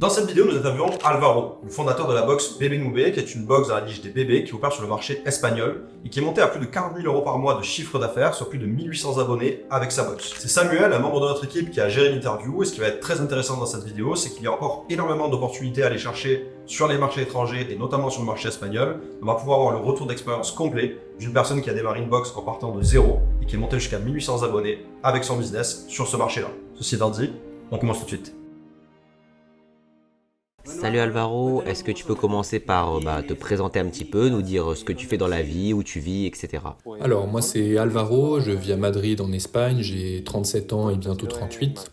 Dans cette vidéo, nous interviewons Alvaro, le fondateur de la box Bébé Noubé, qui est une box dans la niche des bébés qui opère sur le marché espagnol et qui est monté à plus de 40 000 € par mois de chiffre d'affaires sur plus de 1800 abonnés avec sa box. C'est Samuel, un membre de notre équipe, qui a géré l'interview, et ce qui va être très intéressant dans cette vidéo, c'est qu'il y a encore énormément d'opportunités à aller chercher sur les marchés étrangers et notamment sur le marché espagnol. On va pouvoir avoir le retour d'expérience complet d'une personne qui a démarré une box en partant de zéro et qui est montée jusqu'à 1800 abonnés avec son business sur ce marché-là. Ceci étant dit, on commence tout de suite. Salut Alvaro, est-ce que tu peux commencer par te présenter un petit peu, nous dire ce que tu fais dans la vie, où tu vis, etc. Alors, moi c'est Alvaro, je vis à Madrid en Espagne, j'ai 37 ans et bientôt 38.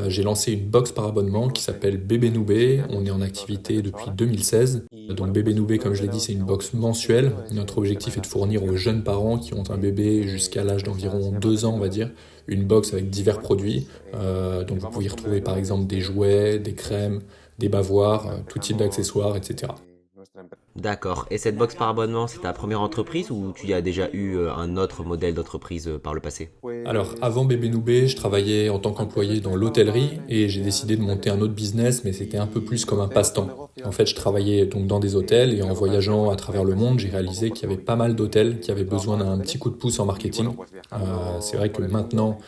J'ai lancé une box par abonnement qui s'appelle Bébé Noubé, on est en activité depuis 2016. Donc Bébé Noubé, comme je l'ai dit, c'est une box mensuelle. Notre objectif est de fournir aux jeunes parents qui ont un bébé jusqu'à l'âge d'environ 2 ans, on va dire, une box avec divers produits. Donc vous pouvez y retrouver par exemple des jouets, des crèmes, des bavoirs, tout type d'accessoires, etc. D'accord, et cette box par abonnement, c'est ta première entreprise ou tu as déjà eu un autre modèle d'entreprise par le passé? Alors, avant Bébé Noubé, je travaillais en tant qu'employé dans l'hôtellerie et j'ai décidé de monter un autre business, mais c'était un peu plus comme un passe-temps. En fait, je travaillais donc dans des hôtels et en voyageant à travers le monde, j'ai réalisé qu'il y avait pas mal d'hôtels qui avaient besoin d'un petit coup de pouce en marketing. C'est vrai que maintenant,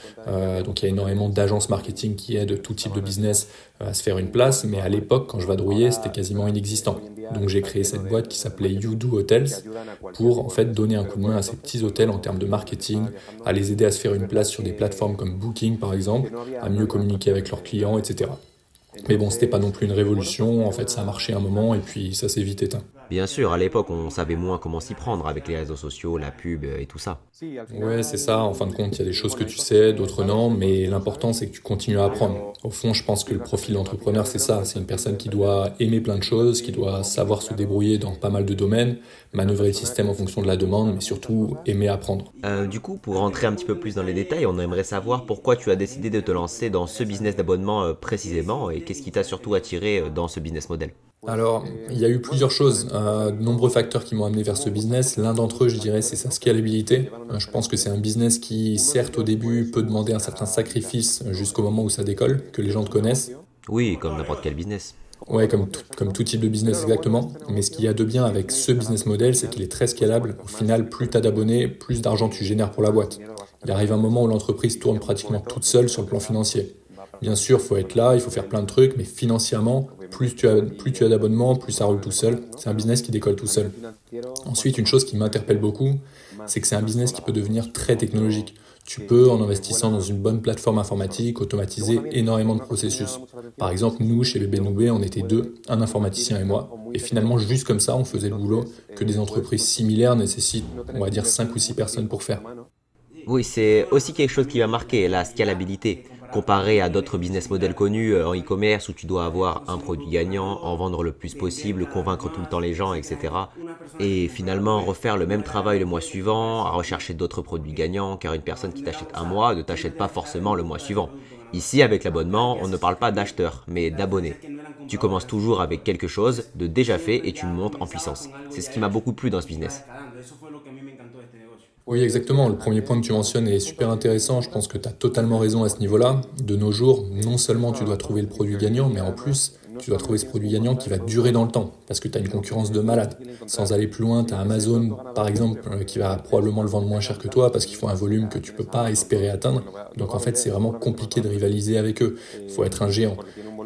donc il y a énormément d'agences marketing qui aident tout type de business à se faire une place, mais à l'époque, quand je vadrouillais, c'était quasiment inexistant. Donc j'ai créé cette boîte qui s'appelait You Do Hotels pour en fait donner un coup de main à ces petits hôtels en termes de marketing, à les aider à se faire une place sur des plateformes comme Booking par exemple, à mieux communiquer avec leurs clients, etc. Mais bon, c'était pas non plus une révolution, en fait ça a marché un moment et puis ça s'est vite éteint. Bien sûr, à l'époque, on savait moins comment s'y prendre avec les réseaux sociaux, la pub et tout ça. Ouais, c'est ça, en fin de compte, il y a des choses que tu sais, d'autres non, mais l'important c'est que tu continues à apprendre. Au fond, je pense que le profil d'entrepreneur, c'est ça, c'est une personne qui doit aimer plein de choses, qui doit savoir se débrouiller dans pas mal de domaines, manœuvrer le système en fonction de la demande, mais surtout aimer apprendre. Du coup, pour rentrer un petit peu plus dans les détails, on aimerait savoir pourquoi tu as décidé de te lancer dans ce business d'abonnement précisément et qu'est-ce qui t'a surtout attiré dans ce business model. Alors, il y a eu plusieurs choses, de nombreux facteurs qui m'ont amené vers ce business. L'un d'entre eux, je dirais, c'est sa scalabilité. Je pense que c'est un business qui, certes, au début, peut demander un certain sacrifice jusqu'au moment où ça décolle, que les gens te connaissent. Oui, comme n'importe quel business. Ouais, comme tout type de business, exactement. Mais ce qu'il y a de bien avec ce business model, c'est qu'il est très scalable. Au final, plus tu as d'abonnés, plus d'argent tu génères pour la boîte. Il arrive un moment où l'entreprise tourne pratiquement toute seule sur le plan financier. Bien sûr, il faut être là, il faut faire plein de trucs, mais financièrement, plus tu as d'abonnements, plus ça roule tout seul. C'est un business qui décolle tout seul. Ensuite, une chose qui m'interpelle beaucoup, c'est que c'est un business qui peut devenir très technologique. Tu peux, en investissant dans une bonne plateforme informatique, automatiser énormément de processus. Par exemple, nous, chez Bébé Noubé, on était deux, un informaticien et moi. Et finalement, juste comme ça, on faisait le boulot que des entreprises similaires nécessitent, on va dire, 5 ou 6 personnes pour faire. Oui, c'est aussi quelque chose qui va marquer la scalabilité. Comparé à d'autres business models connus en e-commerce où tu dois avoir un produit gagnant, en vendre le plus possible, convaincre tout le temps les gens, etc. Et finalement refaire le même travail le mois suivant, à rechercher d'autres produits gagnants, car une personne qui t'achète un mois ne t'achète pas forcément le mois suivant. Ici, avec l'abonnement, on ne parle pas d'acheteurs, mais d'abonnés. Tu commences toujours avec quelque chose de déjà fait et tu montes en puissance. C'est ce qui m'a beaucoup plu dans ce business. Oui, exactement. Le premier point que tu mentionnes est super intéressant. Je pense que tu as totalement raison à ce niveau-là. De nos jours, non seulement tu dois trouver le produit gagnant, mais en plus, tu dois trouver ce produit gagnant qui va durer dans le temps, parce que tu as une concurrence de malade. Sans aller plus loin, tu as Amazon, par exemple, qui va probablement le vendre moins cher que toi, parce qu'ils font un volume que tu peux pas espérer atteindre. Donc en fait, c'est vraiment compliqué de rivaliser avec eux. Il faut être un géant.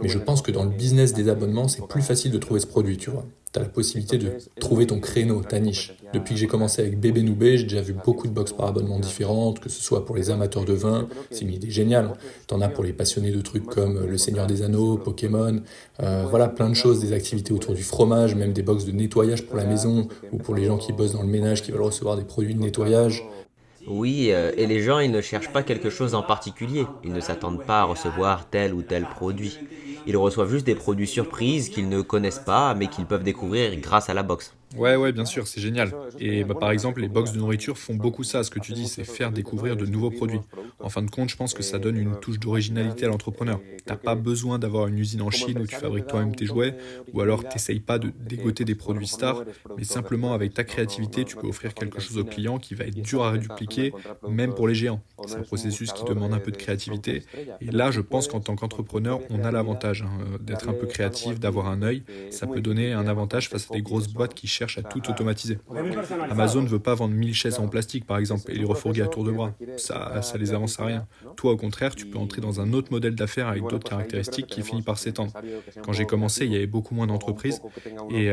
Mais je pense que dans le business des abonnements, c'est plus facile de trouver ce produit, tu vois. Tu as la possibilité de trouver ton créneau, ta niche. Depuis que j'ai commencé avec Bébé Noubé, j'ai déjà vu beaucoup de box par abonnement différentes, que ce soit pour les amateurs de vin, c'est une idée géniale. T'en as pour les passionnés de trucs comme Le Seigneur des Anneaux, Pokémon, voilà, plein de choses, des activités autour du fromage, même des box de nettoyage pour la maison, ou pour les gens qui bossent dans le ménage, qui veulent recevoir des produits de nettoyage. Oui, et les gens, ils ne cherchent pas quelque chose en particulier. Ils ne s'attendent pas à recevoir tel ou tel produit. Ils reçoivent juste des produits surprises qu'ils ne connaissent pas, mais qu'ils peuvent découvrir grâce à la box. Ouais, bien sûr, c'est génial. Et par exemple, les box de nourriture font beaucoup ça, ce que tu dis, c'est faire découvrir de nouveaux produits. En fin de compte, je pense que ça donne une touche d'originalité à l'entrepreneur. T'as pas besoin d'avoir une usine en Chine où tu fabriques toi-même tes jouets, ou alors t'essayes pas de dégoter des produits stars, mais simplement avec ta créativité, tu peux offrir quelque chose au client qui va être dur à dupliquer, même pour les géants. C'est un processus qui demande un peu de créativité. Et là, je pense qu'en tant qu'entrepreneur, on a l'avantage d'être un peu créatif, d'avoir un œil. Ça peut donner un avantage face à des grosses boîtes qui cherchent à tout automatiser. Amazon ne veut pas vendre 1000 chaises en plastique, par exemple, et les refourguer à tour de bras. Ça les avance à rien. Toi, au contraire, tu peux entrer dans un autre modèle d'affaires avec d'autres caractéristiques qui finit par s'étendre. Quand j'ai commencé, il y avait beaucoup moins d'entreprises, et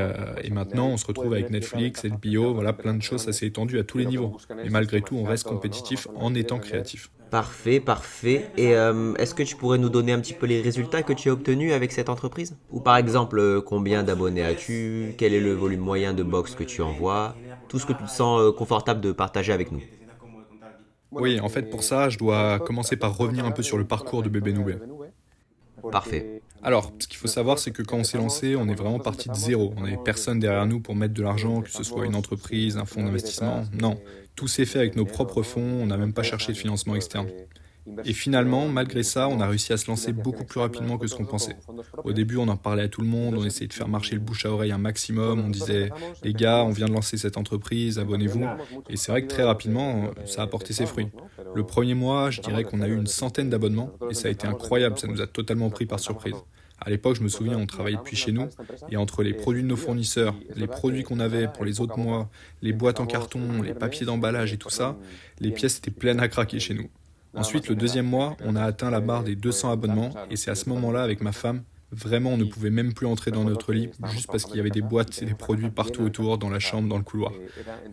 maintenant, on se retrouve avec Netflix, HBO, voilà, plein de choses, ça s'est étendu à tous les niveaux. Et malgré tout, on reste compétitif en étant créatif. Parfait, parfait. Et est-ce que tu pourrais nous donner un petit peu les résultats que tu as obtenus avec cette entreprise? Ou par exemple, combien d'abonnés as-tu? Quel est le volume moyen de box que tu envoies? Tout ce que tu te sens confortable de partager avec nous. Oui, en fait, pour ça, je dois commencer par revenir un peu sur le parcours de Bébé Noubé. Parfait. Alors, ce qu'il faut savoir, c'est que quand on s'est lancé, on est vraiment parti de zéro. On n'avait personne derrière nous pour mettre de l'argent, que ce soit une entreprise, un fonds d'investissement. Non, tout s'est fait avec nos propres fonds, on n'a même pas cherché de financement externe. Et finalement, malgré ça, on a réussi à se lancer beaucoup plus rapidement que ce qu'on pensait. Au début, on en parlait à tout le monde, on essayait de faire marcher le bouche à oreille un maximum, on disait «Les gars, on vient de lancer cette entreprise, abonnez-vous». Et c'est vrai que très rapidement, ça a porté ses fruits. Le premier mois, je dirais qu'on a eu une centaine d'abonnements, et ça a été incroyable, ça nous a totalement pris par surprise. À l'époque, je me souviens, on travaillait depuis chez nous, et entre les produits de nos fournisseurs, les produits qu'on avait pour les autres mois, les boîtes en carton, les papiers d'emballage et tout ça, les pièces étaient pleines à craquer chez nous. Ensuite, le deuxième mois, on a atteint la barre des 200 abonnements et c'est à ce moment-là, avec ma femme, vraiment, on ne pouvait même plus entrer dans notre lit juste parce qu'il y avait des boîtes et des produits partout autour, dans la chambre, dans le couloir.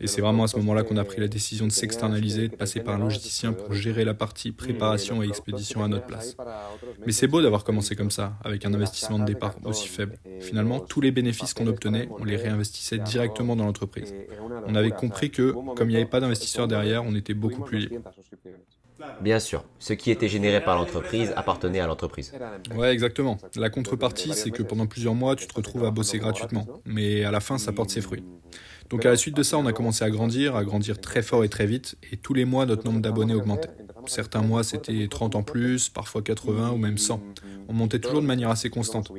Et c'est vraiment à ce moment-là qu'on a pris la décision de s'externaliser, de passer par un logicien pour gérer la partie préparation et expédition à notre place. Mais c'est beau d'avoir commencé comme ça, avec un investissement de départ aussi faible. Finalement, tous les bénéfices qu'on obtenait, on les réinvestissait directement dans l'entreprise. On avait compris que, comme il n'y avait pas d'investisseurs derrière, on était beaucoup plus libre. Bien sûr, ce qui était généré par l'entreprise appartenait à l'entreprise. Ouais, exactement. La contrepartie, c'est que pendant plusieurs mois, tu te retrouves à bosser gratuitement. Mais à la fin, ça porte ses fruits. Donc à la suite de ça, on a commencé à grandir très fort et très vite. Et tous les mois, notre nombre d'abonnés augmentait. Certains mois, c'était 30 en plus, parfois 80 ou même 100. On montait toujours de manière assez constante.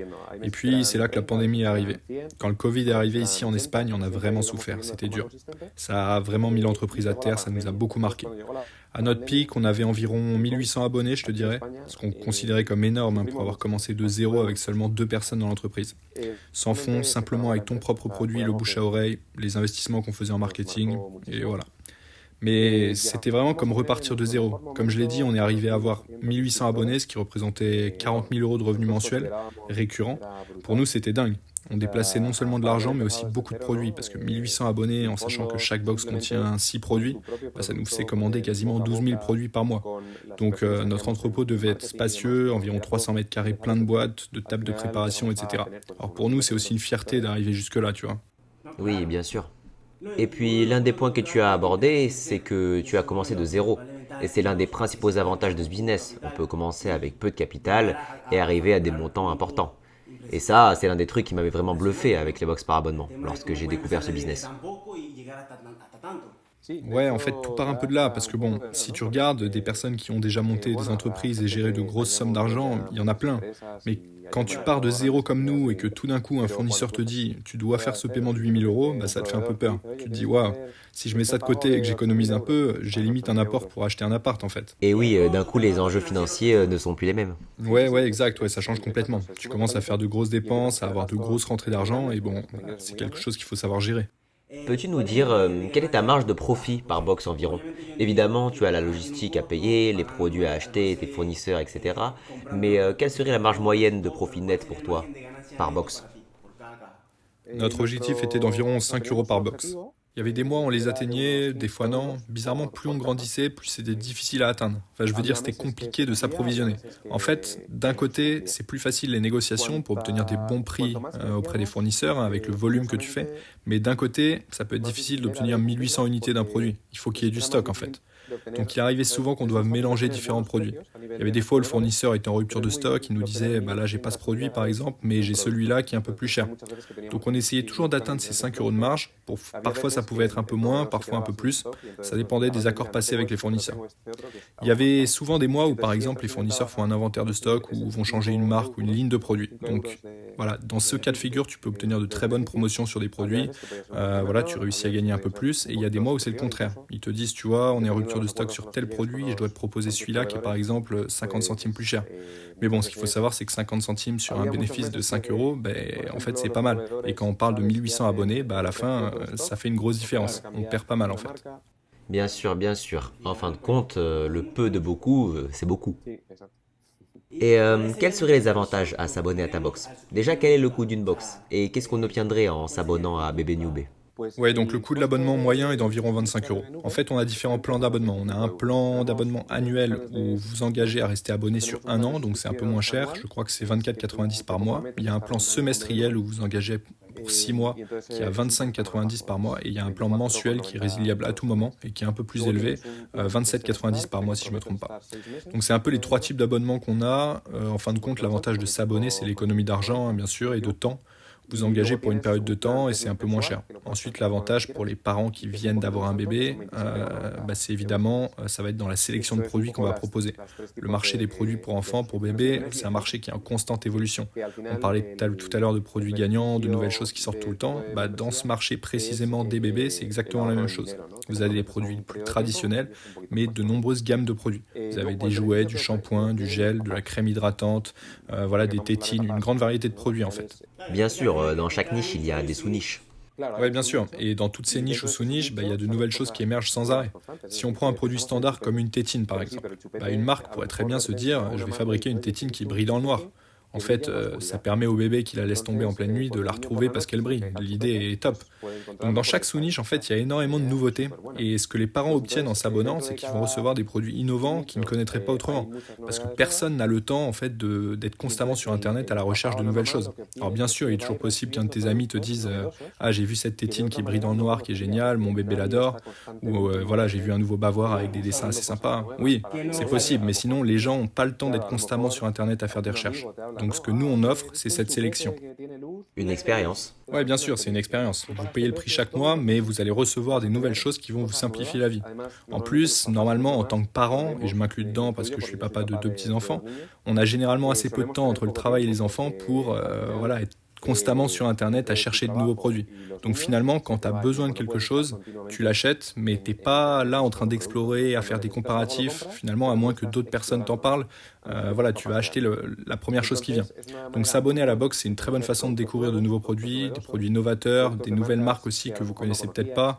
Et puis, c'est là que la pandémie est arrivée. Quand le Covid est arrivé ici en Espagne, on a vraiment souffert. C'était dur. Ça a vraiment mis l'entreprise à terre, ça nous a beaucoup marqué. À notre pic, on avait environ 1800 abonnés, je te dirais, ce qu'on considérait comme énorme pour avoir commencé de zéro avec seulement 2 personnes dans l'entreprise. Sans fonds, simplement avec ton propre produit, le bouche à oreille, les investissements qu'on faisait en marketing, et voilà. Mais c'était vraiment comme repartir de zéro. Comme je l'ai dit, on est arrivé à avoir 1800 abonnés, ce qui représentait 40 000 euros de revenus mensuels récurrents. Pour nous, c'était dingue. On déplaçait non seulement de l'argent, mais aussi beaucoup de produits, parce que 1800 abonnés, en sachant que chaque box contient 6 produits, ça nous fait commander quasiment 12 000 produits par mois. Donc notre entrepôt devait être spacieux, environ 300 mètres carrés, plein de boîtes, de tables de préparation, etc. Alors pour nous, c'est aussi une fierté d'arriver jusque-là, tu vois. Oui, bien sûr. Et puis l'un des points que tu as abordé, c'est que tu as commencé de zéro. Et c'est l'un des principaux avantages de ce business. On peut commencer avec peu de capital et arriver à des montants importants. Et ça, c'est l'un des trucs qui m'avait vraiment bluffé avec les box par abonnement lorsque j'ai découvert ce business. Ouais, en fait, tout part un peu de là, parce que bon, si tu regardes des personnes qui ont déjà monté des entreprises et géré de grosses sommes d'argent, il y en a plein. Mais quand tu pars de zéro comme nous et que tout d'un coup un fournisseur te dit tu dois faire ce paiement de 8 000 euros, bah ça te fait un peu peur. Tu te dis waouh, si je mets ça de côté et que j'économise un peu, j'ai limite un apport pour acheter un appart en fait. Et oui, d'un coup, les enjeux financiers ne sont plus les mêmes. Ouais, exact, ouais, ça change complètement. Tu commences à faire de grosses dépenses, à avoir de grosses rentrées d'argent et bon, c'est quelque chose qu'il faut savoir gérer. Peux-tu nous dire quelle est ta marge de profit par box environ? Évidemment, tu as la logistique à payer, les produits à acheter, tes fournisseurs, etc. Mais quelle serait la marge moyenne de profit net pour toi par box? Notre objectif était d'environ 5 euros par box. Il y avait des mois où on les atteignait, des fois non. Bizarrement, plus on grandissait, plus c'était difficile à atteindre. Enfin, je veux dire, c'était compliqué de s'approvisionner. En fait, d'un côté, c'est plus facile les négociations pour obtenir des bons prix auprès des fournisseurs avec le volume que tu fais. Mais d'un côté, ça peut être difficile d'obtenir 1800 unités d'un produit. Il faut qu'il y ait du stock en fait. Donc il arrivait souvent qu'on doive mélanger différents produits. Il y avait des fois où le fournisseur était en rupture de stock, il nous disait bah là j'ai pas ce produit par exemple, mais j'ai celui-là qui est un peu plus cher. Donc on essayait toujours d'atteindre ces 5 euros de marge. Parfois ça pouvait être un peu moins, parfois un peu plus. Ça dépendait des accords passés avec les fournisseurs. Il y avait souvent des mois où par exemple les fournisseurs font un inventaire de stock ou vont changer une marque ou une ligne de produits. Donc voilà, dans ce cas de figure, tu peux obtenir de très bonnes promotions sur des produits. Voilà, tu réussis à gagner un peu plus. Et il y a des mois où c'est le contraire. Ils te disent, tu vois, on est en rupture de stock sur tel produit et je dois te proposer celui-là qui est par exemple 50 centimes plus cher. Mais bon, ce qu'il faut savoir, c'est que 50 centimes sur un bénéfice de 5 euros, en fait, c'est pas mal. Et quand on parle de 1800 abonnés, à la fin, ça fait une grosse différence. On perd pas mal en fait. Bien sûr, bien sûr. En fin de compte, le peu de beaucoup, c'est beaucoup. Et quels seraient les avantages à s'abonner à ta box? Déjà, quel est le coût d'une box? Et qu'est-ce qu'on obtiendrait en s'abonnant à Bébé Newbie? Ouais, donc le coût de l'abonnement moyen est d'environ 25 euros. En fait, on a différents plans d'abonnement. On a un plan d'abonnement annuel où vous vous engagez à rester abonné sur un an, donc c'est un peu moins cher. Je crois que c'est 24,90 par mois. Il y a un plan semestriel où vous vous engagez pour 6 mois qui est à 25,90 par mois. Et il y a un plan mensuel qui est résiliable à tout moment et qui est un peu plus élevé, 27,90 par mois si je ne me trompe pas. Donc c'est un peu les trois types d'abonnements qu'on a. En fin de compte, l'avantage de s'abonner, c'est l'économie d'argent, hein, bien sûr, et de temps. Vous engagez pour une période de temps et c'est un peu moins cher. Ensuite, l'avantage pour les parents qui viennent d'avoir un bébé, c'est évidemment, ça va être dans la sélection de produits qu'on va proposer. Le marché des produits pour enfants, pour bébés, c'est un marché qui est en constante évolution. On parlait tout à l'heure de produits gagnants, de nouvelles choses qui sortent tout le temps. Dans ce marché précisément des bébés, c'est exactement la même chose. Vous avez des produits plus traditionnels, mais de nombreuses gammes de produits. Vous avez des jouets, du shampoing, du gel, de la crème hydratante, des tétines, une grande variété de produits en fait. Bien sûr, dans chaque niche, il y a des sous-niches. Oui, bien sûr. Et dans toutes ces niches ou sous-niches, il y a de nouvelles choses qui émergent sans arrêt. Si on prend un produit standard comme une tétine, par exemple, une marque pourrait très bien se dire « je vais fabriquer une tétine qui brille dans le noir ». En fait, ça permet au bébé qui la laisse tomber en pleine nuit de la retrouver parce qu'elle brille. L'idée est top. Donc dans chaque sous-niche, en fait, il y a énormément de nouveautés. Et ce que les parents obtiennent en s'abonnant, c'est qu'ils vont recevoir des produits innovants qu'ils ne connaîtraient pas autrement. Parce que personne n'a le temps, en fait, d'être constamment sur Internet à la recherche de nouvelles choses. Alors bien sûr, il est toujours possible qu'un de tes amis te dise ah, j'ai vu cette tétine qui brille dans le noir, qui est géniale, mon bébé l'adore. Ou voilà, j'ai vu un nouveau bavoir avec des dessins assez sympas. Oui, c'est possible, mais sinon, les gens n'ont pas le temps d'être constamment sur Internet à faire des recherches. Donc ce que nous on offre, c'est cette sélection. Une expérience. Ouais, bien sûr, c'est une expérience. Vous payez le prix chaque mois, mais vous allez recevoir des nouvelles choses qui vont vous simplifier la vie. En plus, normalement, en tant que parent, et je m'inclus dedans parce que je suis papa de 2 petits-enfants, on a généralement assez peu de temps entre le travail et les enfants pour être constamment sur Internet à chercher de nouveaux produits. Donc finalement, quand tu as besoin de quelque chose, tu l'achètes, mais tu n'es pas là en train d'explorer, à faire des comparatifs, finalement, à moins que d'autres personnes t'en parlent. Tu vas acheter la première chose qui vient. Donc s'abonner à la box, c'est une très bonne façon de découvrir de nouveaux produits, des produits novateurs, des nouvelles marques aussi que vous connaissez peut-être pas,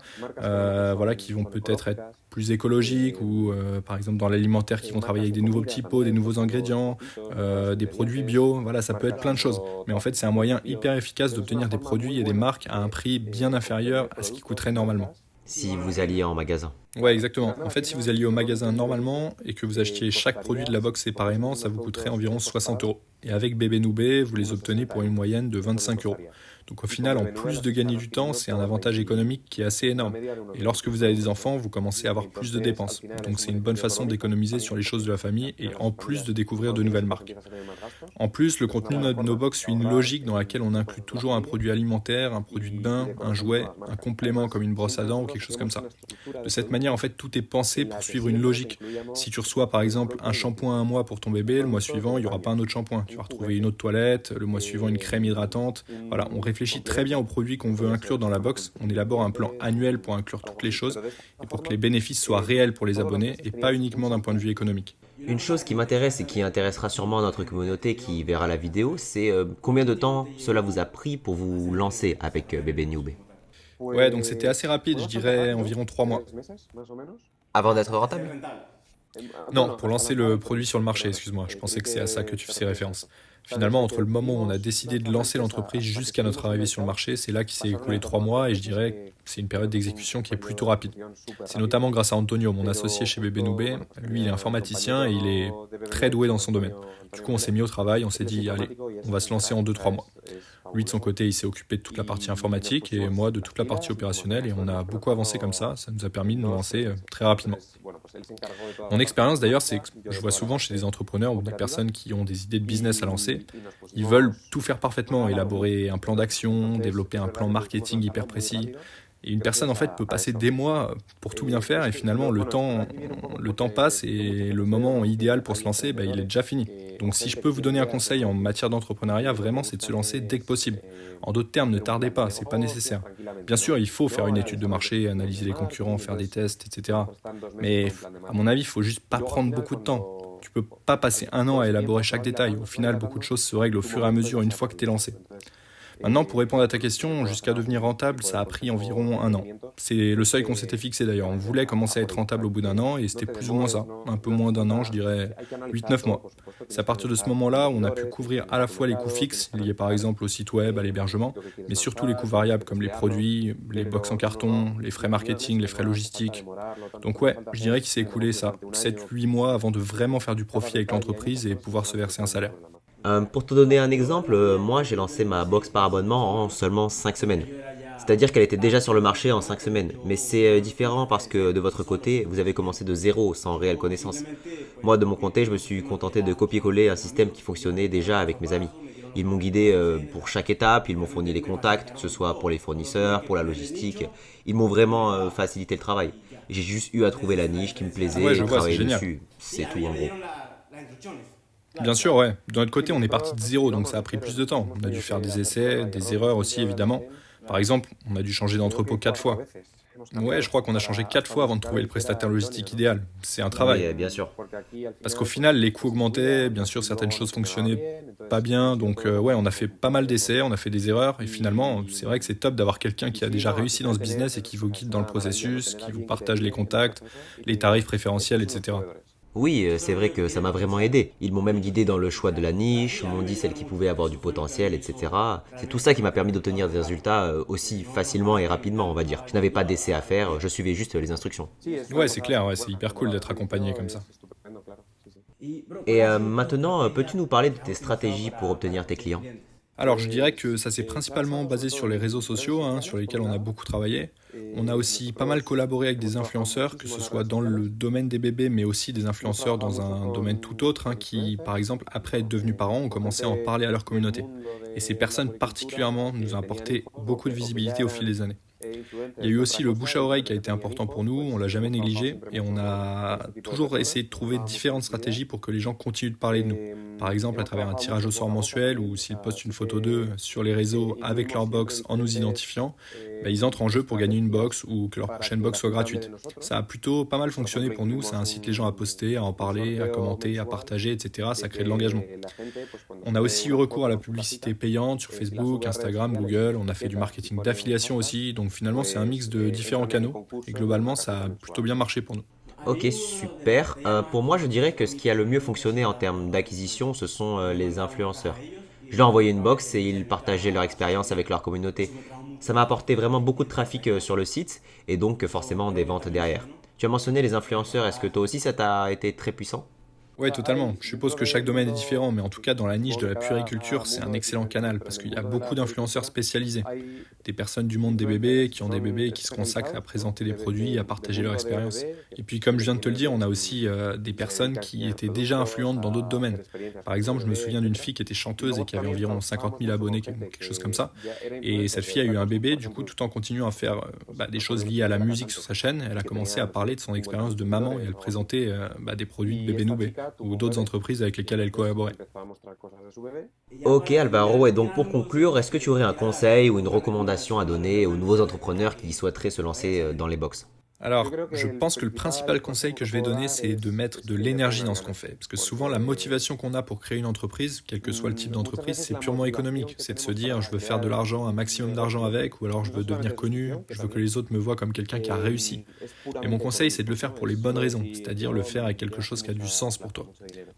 qui vont peut-être être plus écologiques ou par exemple dans l'alimentaire qui vont travailler avec des nouveaux petits pots, des nouveaux ingrédients, des produits bio, ça peut être plein de choses. Mais en fait, c'est un moyen hyper efficace d'obtenir des produits et des marques à un prix bien inférieur à ce qui coûterait normalement. Si vous alliez en magasin. Ouais, exactement. En fait, si vous alliez au magasin normalement et que vous achetiez chaque produit de la box séparément, ça vous coûterait environ 60 euros. Et avec Bébé Noubé, vous les obtenez pour une moyenne de 25 euros. Donc au final, en plus de gagner du temps, c'est un avantage économique qui est assez énorme. Et lorsque vous avez des enfants, vous commencez à avoir plus de dépenses. Donc c'est une bonne façon d'économiser sur les choses de la famille et en plus de découvrir de nouvelles marques. En plus, le contenu de nos box suit une logique dans laquelle on inclut toujours un produit alimentaire, un produit de bain, un jouet, un complément comme une brosse à dents ou quelque chose comme ça. De cette manière, en fait, tout est pensé pour suivre une logique. Si tu reçois par exemple un shampoing un mois pour ton bébé, le mois suivant, il n'y aura pas un autre shampoing. Tu vas retrouver une autre toilette, le mois suivant une crème hydratante. Voilà, on réfléchit très bien aux produits qu'on veut inclure dans la box. On élabore un plan annuel pour inclure toutes les choses et pour que les bénéfices soient réels pour les abonnés et pas uniquement d'un point de vue économique. Une chose qui m'intéresse et qui intéressera sûrement notre communauté qui verra la vidéo, c'est combien de temps cela vous a pris pour vous lancer avec Bébé Newbie? Ouais, donc c'était assez rapide, je dirais environ 3 mois. Avant d'être rentable? Non, pour lancer le produit sur le marché, excuse-moi, je pensais que c'est à ça que tu faisais référence. Finalement, entre le moment où on a décidé de lancer l'entreprise jusqu'à notre arrivée sur le marché, c'est là qu'il s'est écoulé 3 mois et je dirais que c'est une période d'exécution qui est plutôt rapide. C'est notamment grâce à Antonio, mon associé chez Bébé Noubé. Lui, il est informaticien et il est très doué dans son domaine. Du coup, on s'est mis au travail, on s'est dit, allez, on va se lancer en 2-3 mois. Lui, de son côté, il s'est occupé de toute la partie informatique et moi de toute la partie opérationnelle et on a beaucoup avancé comme ça nous a permis de nous lancer très rapidement. Mon expérience d'ailleurs, c'est que je vois souvent chez des entrepreneurs ou des personnes qui ont des idées de business à lancer, ils veulent tout faire parfaitement, élaborer un plan d'action, développer un plan marketing hyper précis. Et une personne en fait peut passer des mois pour tout bien faire et finalement le temps passe et le moment idéal pour se lancer, il est déjà fini. Donc si je peux vous donner un conseil en matière d'entrepreneuriat, vraiment c'est de se lancer dès que possible. En d'autres termes, ne tardez pas, c'est pas nécessaire. Bien sûr, il faut faire une étude de marché, analyser les concurrents, faire des tests, etc. Mais à mon avis, il faut juste pas prendre beaucoup de temps. Tu peux pas passer un an à élaborer chaque détail. Au final, beaucoup de choses se règlent au fur et à mesure une fois que tu es lancé. Maintenant, pour répondre à ta question, jusqu'à devenir rentable, ça a pris environ 1 an. C'est le seuil qu'on s'était fixé d'ailleurs. On voulait commencer à être rentable au bout d'1 an et c'était plus ou moins ça. Un peu moins d'1 an, je dirais 8-9 mois. C'est à partir de ce moment-là où on a pu couvrir à la fois les coûts fixes, liés par exemple au site web, à l'hébergement, mais surtout les coûts variables comme les produits, les box en carton, les frais marketing, les frais logistiques. Donc ouais, je dirais qu'il s'est écoulé ça, 7-8 mois avant de vraiment faire du profit avec l'entreprise et pouvoir se verser un salaire. Pour te donner un exemple, moi j'ai lancé ma box par abonnement en seulement 5 semaines. C'est-à-dire qu'elle était déjà sur le marché en 5 semaines. Mais c'est différent parce que de votre côté, vous avez commencé de zéro, sans réelle connaissance. Moi de mon côté, je me suis contenté de copier-coller un système qui fonctionnait déjà avec mes amis. Ils m'ont guidé pour chaque étape, ils m'ont fourni les contacts, que ce soit pour les fournisseurs, pour la logistique. Ils m'ont vraiment facilité le travail. J'ai juste eu à trouver la niche qui me plaisait Ouais, je et vois, c'est travailler génial. dessus. C'est tout en gros. Bien sûr, ouais. De notre côté, on est parti de zéro, donc ça a pris plus de temps. On a dû faire des essais, des erreurs aussi, évidemment. Par exemple, on a dû changer d'entrepôt 4 fois. Ouais, je crois qu'on a changé 4 fois avant de trouver le prestataire logistique idéal. C'est un Oui, travail. bien sûr. Parce qu'au final, les coûts augmentaient, bien sûr, certaines choses fonctionnaient pas bien. Donc, ouais, on a fait pas mal d'essais, on a fait des erreurs. Et finalement, c'est vrai que c'est top d'avoir quelqu'un qui a déjà réussi dans ce business et qui vous guide dans le processus, qui vous partage les contacts, les tarifs préférentiels, etc. Oui, c'est vrai que ça m'a vraiment aidé. Ils m'ont même guidé dans le choix de la niche, m'ont dit celle qui pouvait avoir du potentiel, etc. C'est tout ça qui m'a permis d'obtenir des résultats aussi facilement et rapidement, on va dire. Je n'avais pas d'essai à faire, je suivais juste les instructions. Ouais, c'est clair, ouais, c'est hyper cool d'être accompagné comme ça. Et maintenant, peux-tu nous parler de tes stratégies pour obtenir tes clients? Alors, je dirais que ça s'est principalement basé sur les réseaux sociaux, sur lesquels on a beaucoup travaillé. On a aussi pas mal collaboré avec des influenceurs, que ce soit dans le domaine des bébés, mais aussi des influenceurs dans un domaine tout autre, qui, par exemple, après être devenus parents, ont commencé à en parler à leur communauté. Et ces personnes particulièrement nous ont apporté beaucoup de visibilité au fil des années. Il y a eu aussi le bouche à oreille qui a été important pour nous, on l'a jamais négligé et on a toujours essayé de trouver différentes stratégies pour que les gens continuent de parler de nous. Par exemple à travers un tirage au sort mensuel ou s'ils postent une photo d'eux sur les réseaux avec leur box en nous identifiant, ils entrent en jeu pour gagner une box ou que leur prochaine box soit gratuite. Ça a plutôt pas mal fonctionné pour nous, ça incite les gens à poster, à en parler, à commenter, à partager, etc. Ça crée de l'engagement. On a aussi eu recours à la publicité payante sur Facebook, Instagram, Google, on a fait du marketing d'affiliation aussi, donc finalement c'est un mix de différents canaux et globalement ça a plutôt bien marché pour nous. Ok, super. Pour moi, je dirais que ce qui a le mieux fonctionné en termes d'acquisition, ce sont les influenceurs. Je leur envoyais une box et ils partageaient leur expérience avec leur communauté. Ça m'a apporté vraiment beaucoup de trafic sur le site et donc forcément des ventes derrière. Tu as mentionné les influenceurs, est-ce que toi aussi ça t'a été très puissant? Ouais, totalement. Je suppose que chaque domaine est différent, mais en tout cas, dans la niche de la puériculture, c'est un excellent canal parce qu'il y a beaucoup d'influenceurs spécialisés. Des personnes du monde des bébés qui ont des bébés et qui se consacrent à présenter des produits, à partager leur expérience. Et puis, comme je viens de te le dire, on a aussi des personnes qui étaient déjà influentes dans d'autres domaines. Par exemple, je me souviens d'une fille qui était chanteuse et qui avait environ 50 000 abonnés, quelque chose comme ça. Et cette fille a eu un bébé, du coup, tout en continuant à faire des choses liées à la musique sur sa chaîne, elle a commencé à parler de son expérience de maman et elle présentait des produits de bébé Noubé ou d'autres entreprises avec lesquelles elle collaborait. Ok Alvaro, et donc pour conclure, est-ce que tu aurais un conseil ou une recommandation à donner aux nouveaux entrepreneurs qui souhaiteraient se lancer dans les box? Alors, je pense que le principal conseil que je vais donner, c'est de mettre de l'énergie dans ce qu'on fait. Parce que souvent, la motivation qu'on a pour créer une entreprise, quel que soit le type d'entreprise, c'est purement économique. C'est de se dire, je veux faire de l'argent, un maximum d'argent avec, ou alors je veux devenir connu, je veux que les autres me voient comme quelqu'un qui a réussi. Et mon conseil, c'est de le faire pour les bonnes raisons, c'est-à-dire le faire avec quelque chose qui a du sens pour toi.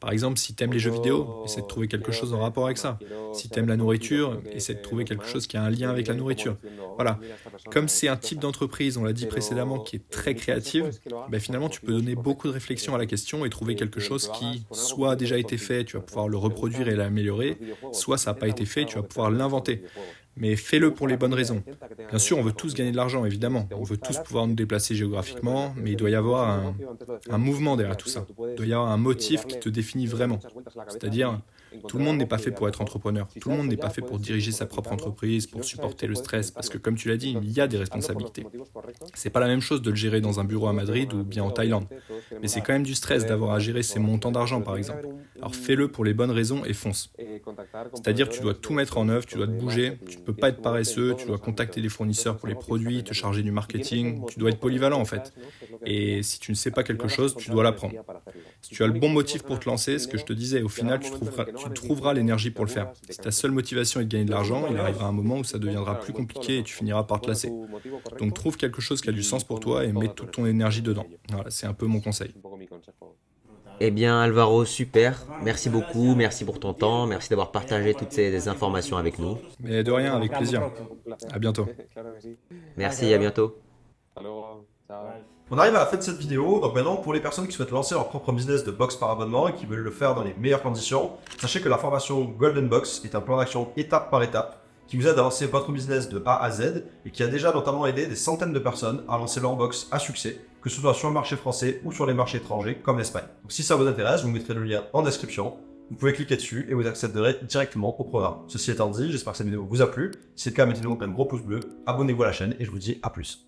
Par exemple, si t'aimes les jeux vidéo, essaie de trouver quelque chose en rapport avec ça. Si t'aimes la nourriture, essaie de trouver quelque chose qui a un lien avec la nourriture. Voilà. Comme c'est un type d'entreprise, on l'a dit précédemment, qui est très créative, finalement tu peux donner beaucoup de réflexion à la question et trouver quelque chose qui soit a déjà été fait, tu vas pouvoir le reproduire et l'améliorer, soit ça n'a pas été fait, tu vas pouvoir l'inventer. mais fais-le pour les bonnes raisons. Bien sûr, on veut tous gagner de l'argent, évidemment. On veut tous pouvoir nous déplacer géographiquement, mais il doit y avoir un mouvement derrière tout ça. Il doit y avoir un motif qui te définit vraiment. C'est-à-dire, tout le monde n'est pas fait pour être entrepreneur. Tout le monde n'est pas fait pour diriger sa propre entreprise, pour supporter le stress, parce que comme tu l'as dit, il y a des responsabilités. C'est pas la même chose de le gérer dans un bureau à Madrid ou bien en Thaïlande. Mais c'est quand même du stress d'avoir à gérer ces montants d'argent, par exemple. Alors fais-le pour les bonnes raisons et fonce. C'est-à-dire que tu dois tout mettre en œuvre, tu dois te bouger, tu ne peux pas être paresseux, tu dois contacter les fournisseurs pour les produits, te charger du marketing, tu dois être polyvalent en fait. Et si tu ne sais pas quelque chose, tu dois l'apprendre. Si tu as le bon motif pour te lancer, ce que je te disais, au final, tu trouveras l'énergie pour le faire. Si ta seule motivation est de gagner de l'argent, il arrivera un moment où ça deviendra plus compliqué et tu finiras par te lasser. Donc trouve quelque chose qui a du sens pour toi et mets toute ton énergie dedans. Voilà, c'est un peu mon conseil. Eh bien Alvaro, super, merci beaucoup, merci pour ton temps, merci d'avoir partagé toutes ces informations avec nous. Mais de rien, avec plaisir. À bientôt. Merci, à bientôt. On arrive à la fin de cette vidéo, donc maintenant pour les personnes qui souhaitent lancer leur propre business de box par abonnement et qui veulent le faire dans les meilleures conditions, sachez que la formation Golden Box est un plan d'action étape par étape qui vous aide à lancer votre business de A à Z et qui a déjà notamment aidé des centaines de personnes à lancer leur box à succès, que ce soit sur le marché français ou sur les marchés étrangers comme l'Espagne. Donc si ça vous intéresse, je vous mettrai le lien en description. Vous pouvez cliquer dessus et vous accéderez directement au programme. Ceci étant dit, j'espère que cette vidéo vous a plu. Si c'est le cas, mettez-nous un gros pouce bleu, abonnez-vous à la chaîne et je vous dis à plus.